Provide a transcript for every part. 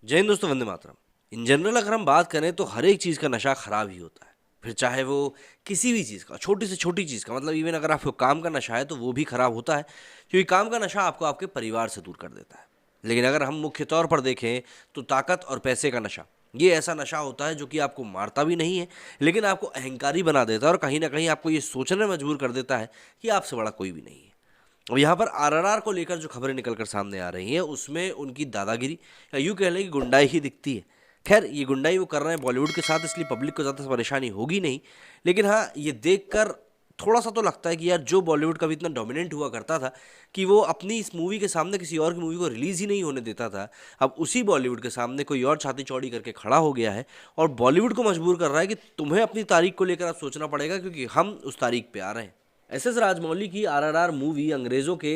जय हिंद दोस्तों, Vande Mataram. In general अगर हम बात करें तो हर एक चीज़ का नशा खराब ही होता है। फिर चाहे वो किसी भी चीज़ का, छोटी से छोटी चीज़ का, मतलब इवन अगर आपको काम का नशा है तो वो भी खराब होता है, क्योंकि काम का नशा आपको आपके परिवार से दूर कर देता है। लेकिन अगर हम मुख्य तौर पर देखें तो ताकत और पैसे का नशा, ये ऐसा नशा होता है जो कि आपको मारता भी नहीं है, लेकिन आपको अहंकारी बना देता है और कहीं ना कहीं आपको ये सोचने में मजबूर कर देता है कि आपसे बड़ा कोई भी नहीं है। और यहाँ पर आरआरआर को लेकर जो खबरें निकल कर सामने आ रही हैं उसमें उनकी दादागिरी या यूँ कह लें कि गुंडाई ही दिखती है। खैर, ये गुंडाई वो कर रहे हैं बॉलीवुड के साथ, इसलिए पब्लिक को ज़्यादा परेशानी होगी नहीं। लेकिन हाँ, ये देखकर थोड़ा सा तो लगता है कि यार, जो बॉलीवुड कभी इतना डोमिनेंट हुआ करता था कि वो अपनी इस मूवी के सामने किसी और की मूवी को रिलीज़ ही नहीं होने देता था, अब उसी बॉलीवुड के सामने कोई और छाती चौड़ी करके खड़ा हो गया है और बॉलीवुड को मजबूर कर रहा है कि तुम्हें अपनी तारीख को लेकर अब सोचना पड़ेगा, क्योंकि हम उस तारीख पे आ रहे हैं। एस राजमौली की आरआरआर मूवी अंग्रेजों के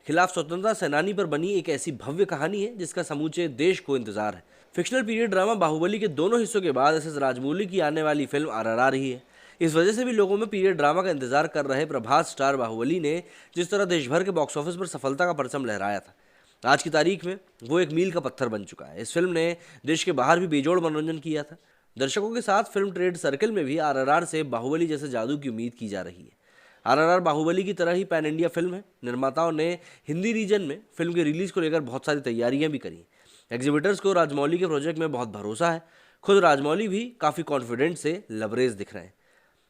खिलाफ स्वतंत्रता सेनानी पर बनी एक ऐसी भव्य कहानी है जिसका समूचे देश को इंतजार है। फिक्शनल पीरियड ड्रामा बाहुबली के दोनों हिस्सों के बाद एस राजमौली की आने वाली फिल्म आरआरआर ही है। इस वजह से भी लोगों में पीरियड ड्रामा का इंतजार कर रहे प्रभास स्टार बाहुबली ने जिस तरह देश भर के बॉक्स ऑफिस पर सफलता का परचम लहराया था, आज की तारीख में वो एक मील का पत्थर बन चुका है। इस फिल्म ने देश के बाहर भी बेजोड़ मनोरंजन किया था। दर्शकों के साथ फिल्म ट्रेड सर्कल में भी आरआरआर से बाहुबली जैसे जादू की उम्मीद की जा रही है। आरआरआर बाहुबली की तरह ही पैन इंडिया फिल्म है। निर्माताओं ने हिंदी रीजन में फिल्म के रिलीज को लेकर बहुत सारी तैयारियां भी करी। एग्जीबिटर्स को राजमौली के प्रोजेक्ट में बहुत भरोसा है। खुद राजमौली भी काफ़ी कॉन्फिडेंट से लबरेज दिख रहे हैं।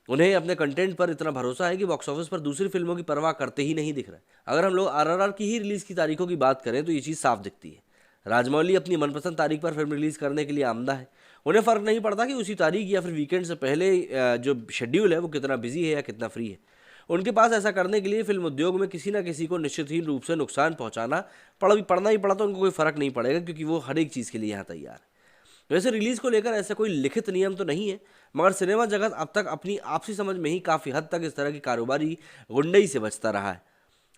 उन्हें अपने कंटेंट पर इतना भरोसा है कि बॉक्स ऑफिस पर दूसरी फिल्मों की परवाह करते ही नहीं दिख रहे। अगर हम लोग आरआरआर की ही रिलीज की तारीखों की बात करें तो ये चीज़ साफ दिखती है। राजमौली अपनी मनपसंद तारीख पर फिल्म रिलीज करने के लिए आमदा है। उन्हें फ़र्क नहीं पड़ता कि उसी तारीख या फिर वीकेंड से पहले जो शेड्यूल है वो कितना बिजी है या कितना फ्री है। उनके पास ऐसा करने के लिए फिल्म उद्योग में किसी ना किसी को निश्चित ही रूप से नुकसान पहुंचाना पड़ना ही पड़ा तो उनको कोई फ़र्क नहीं पड़ेगा, क्योंकि वो हर एक चीज़ के लिए यहाँ तैयार है। वैसे रिलीज़ को लेकर ऐसा कोई लिखित नियम तो नहीं है, मगर सिनेमा जगत अब तक अपनी आपसी समझ में ही काफ़ी हद तक इस तरह की कारोबारी गुंडई से बचता रहा है।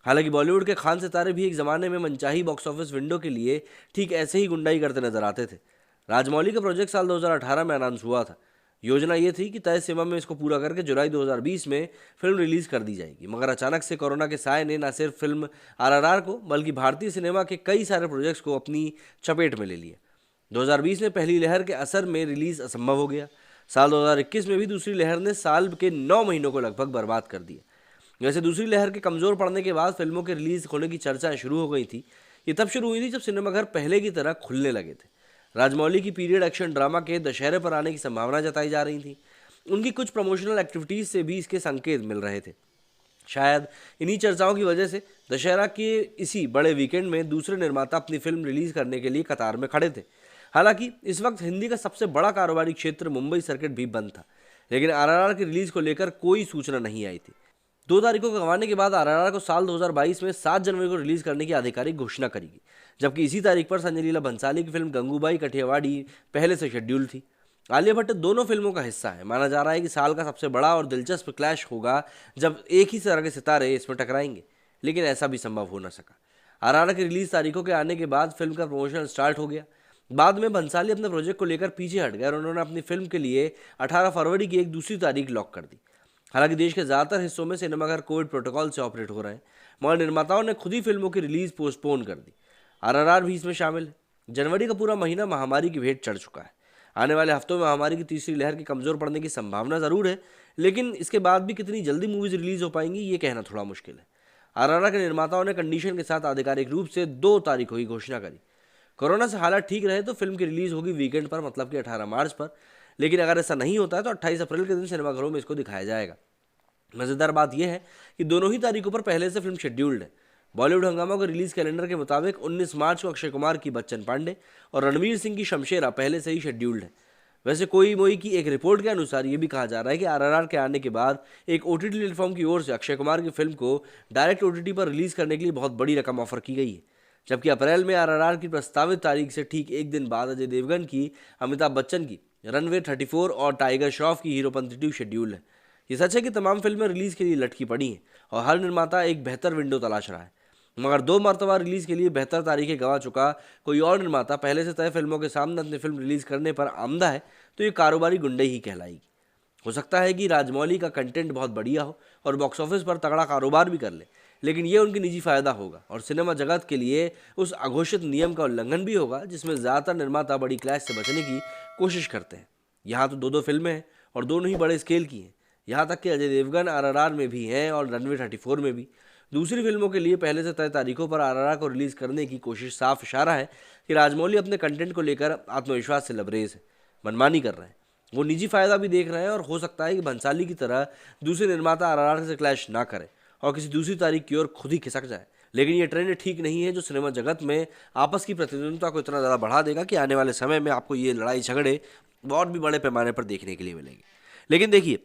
हालांकि बॉलीवुड के खान सितारे भी एक ज़माने में मनचाही बॉक्स ऑफिस विंडो के लिए ठीक ऐसे ही गुंडाई करते नजर आते थे। राजमौली का प्रोजेक्ट साल 2018 में अनाउंस हुआ था। योजना ये थी कि तय समय में इसको पूरा करके जुलाई 2020 में फिल्म रिलीज़ कर दी जाएगी, मगर अचानक से कोरोना के साए ने न सिर्फ फिल्म आरआरआर को बल्कि भारतीय सिनेमा के कई सारे प्रोजेक्ट्स को अपनी चपेट में ले लिया। 2020 में पहली लहर के असर में रिलीज असंभव हो गया। साल 2021 में भी दूसरी लहर ने साल के 9 महीनों को लगभग बर्बाद कर दिया। वैसे दूसरी लहर के कमज़ोर पड़ने के बाद फिल्मों के रिलीज होने की चर्चाएं शुरू हो गई थी। ये तब शुरू हुई थी जब सिनेमाघर पहले की तरह खुलने लगे थे। राजमौली की पीरियड एक्शन ड्रामा के दशहरे पर आने की संभावना जताई जा रही थी। उनकी कुछ प्रमोशनल एक्टिविटीज़ से भी इसके संकेत मिल रहे थे। शायद इन्हीं चर्चाओं की वजह से दशहरा के इसी बड़े वीकेंड में दूसरे निर्माता अपनी फिल्म रिलीज करने के लिए कतार में खड़े थे। हालांकि इस वक्त हिंदी का सबसे बड़ा कारोबारी क्षेत्र मुंबई सर्किट भी बंद था, लेकिन आरआरआर की रिलीज को लेकर कोई सूचना नहीं आई थी। 2 तारीखों को गंवाने के बाद आरआरआर को साल 2022 में 7 जनवरी को रिलीज करने की आधिकारिक घोषणा करेगी, जबकि इसी तारीख पर संजय लीला भंसाली की फिल्म गंगूबाई कठियावाड़ी पहले से शेड्यूल थी। आलिया भट्ट दोनों फिल्मों का हिस्सा है। माना जा रहा है कि साल का सबसे बड़ा और दिलचस्प क्लैश होगा जब एक ही तरह के सितारे इसमें टकराएंगे, लेकिन ऐसा भी संभव हो न सका। आरआरआर की रिलीज तारीखों के आने के बाद फिल्म का प्रमोशन स्टार्ट हो गया। बाद में भंसाली अपने प्रोजेक्ट को लेकर पीछे हट गए और उन्होंने अपनी फिल्म के लिए 18 फरवरी की एक दूसरी तारीख लॉक कर दी। हालांकि देश के ज़्यादातर हिस्सों में सिनेमाघर कोविड प्रोटोकॉल से ऑपरेट हो रहे हैं, मगर निर्माताओं ने खुद ही फिल्मों की रिलीज पोस्टपोन कर दी। आरआरआर भी इसमें शामिल है। जनवरी का पूरा महीना महामारी की भेंट चढ़ चुका है। आने वाले हफ्तों में महामारी की तीसरी लहर के कमज़ोर पड़ने की संभावना ज़रूर है, लेकिन इसके बाद भी कितनी जल्दी मूवीज़ रिलीज़ हो पाएंगी ये कहना थोड़ा मुश्किल है। आरआरआर के निर्माताओं ने कंडीशन के साथ आधिकारिक रूप से 2 तारीखों की घोषणा करी। कोरोना से हालात ठीक रहे तो फिल्म की रिलीज़ होगी वीकेंड पर, मतलब कि 18 मार्च पर। लेकिन अगर ऐसा नहीं होता है तो 28 अप्रैल के दिन सिनेमाघरों में इसको दिखाया जाएगा। मज़ेदार बात यह है कि दोनों ही तारीखों पर पहले से फिल्म शेड्यूल्ड है। बॉलीवुड हंगामा के रिलीज कैलेंडर के मुताबिक 19 मार्च को अक्षय कुमार की बच्चन पांडे और रणवीर सिंह की शमशेरा पहले से ही शेड्यूल्ड है। वैसे कोई मोई की एक रिपोर्ट के अनुसार ये भी कहा जा रहा है कि आरआरआर के आने के बाद एक ओटीटी प्लेटफॉर्म की ओर से अक्षय कुमार की फिल्म को डायरेक्ट ओटीटी पर रिलीज करने के लिए बहुत बड़ी रकम ऑफर की गई है। जबकि अप्रैल में आरआरआर की प्रस्तावित तारीख से ठीक एक दिन बाद अजय देवगन की, अमिताभ बच्चन की रनवे 34 और टाइगर श्रॉफ की हीरोपंती 2 शेड्यूल है। ये सच है कि तमाम फिल्में रिलीज के लिए लटकी पड़ी हैं और हर निर्माता एक बेहतर विंडो तलाश रहा है, मगर 2 मरतबा रिलीज के लिए बेहतर तारीखें गंवा चुका कोई और निर्माता पहले से तय फिल्मों के सामने अपनी फिल्म रिलीज करने पर आमदा है तो ये कारोबारी गुंडई ही कहलाएगी। हो सकता है कि राजमौली का कंटेंट बहुत बढ़िया हो और बॉक्स ऑफिस पर तगड़ा कारोबार भी कर ले, लेकिन ये उनकी निजी फ़ायदा होगा और सिनेमा जगत के लिए उस अघोषित नियम का उल्लंघन भी होगा जिसमें ज़्यादातर निर्माता बड़ी क्लैश से बचने की कोशिश करते हैं। यहाँ तो 2-2 फिल्में हैं और दोनों ही बड़े स्केल की हैं। यहाँ तक कि अजय देवगन RRR में भी हैं और रनवे 34 में भी। दूसरी फिल्मों के लिए पहले से तय तारीखों पर RRR को रिलीज़ करने की कोशिश साफ इशारा है कि राजमौली अपने कंटेंट को लेकर आत्मविश्वास से लबरेज है, मनमानी कर रहे हैं। वो निजी फ़ायदा भी देख रहे हैं और हो सकता है कि भंसाली की तरह दूसरे निर्माता RRR से क्लैश ना करें और किसी दूसरी तारीख की ओर खुद ही खिसक जाए। लेकिन ये ट्रेंड ठीक नहीं है जो सिनेमा जगत में आपस की प्रतिद्वंद्विता को इतना ज़्यादा बढ़ा देगा कि आने वाले समय में आपको ये लड़ाई झगड़े और भी बड़े पैमाने पर देखने के लिए मिलेंगे। लेकिन देखिए,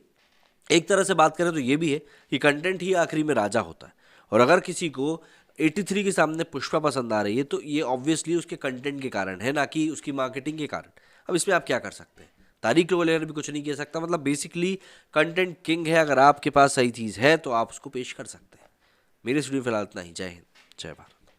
एक तरह से बात करें तो ये भी है कि कंटेंट ही आखिरी में राजा होता है और अगर किसी को 83 के सामने पुष्पा पसंद आ रही है तो ये ऑब्वियसली उसके कंटेंट के कारण है, ना कि उसकी मार्केटिंग के कारण। अब इसमें आप क्या कर सकते हैं? तारीख को लेकर भी कुछ नहीं कह सकता। मतलब बेसिकली कंटेंट किंग है, अगर आपके पास सही चीज़ है तो आप उसको पेश कर सकते हैं। मेरे स्टूडियो फिलहाल इतना ही। जय हिंद, जय भारत।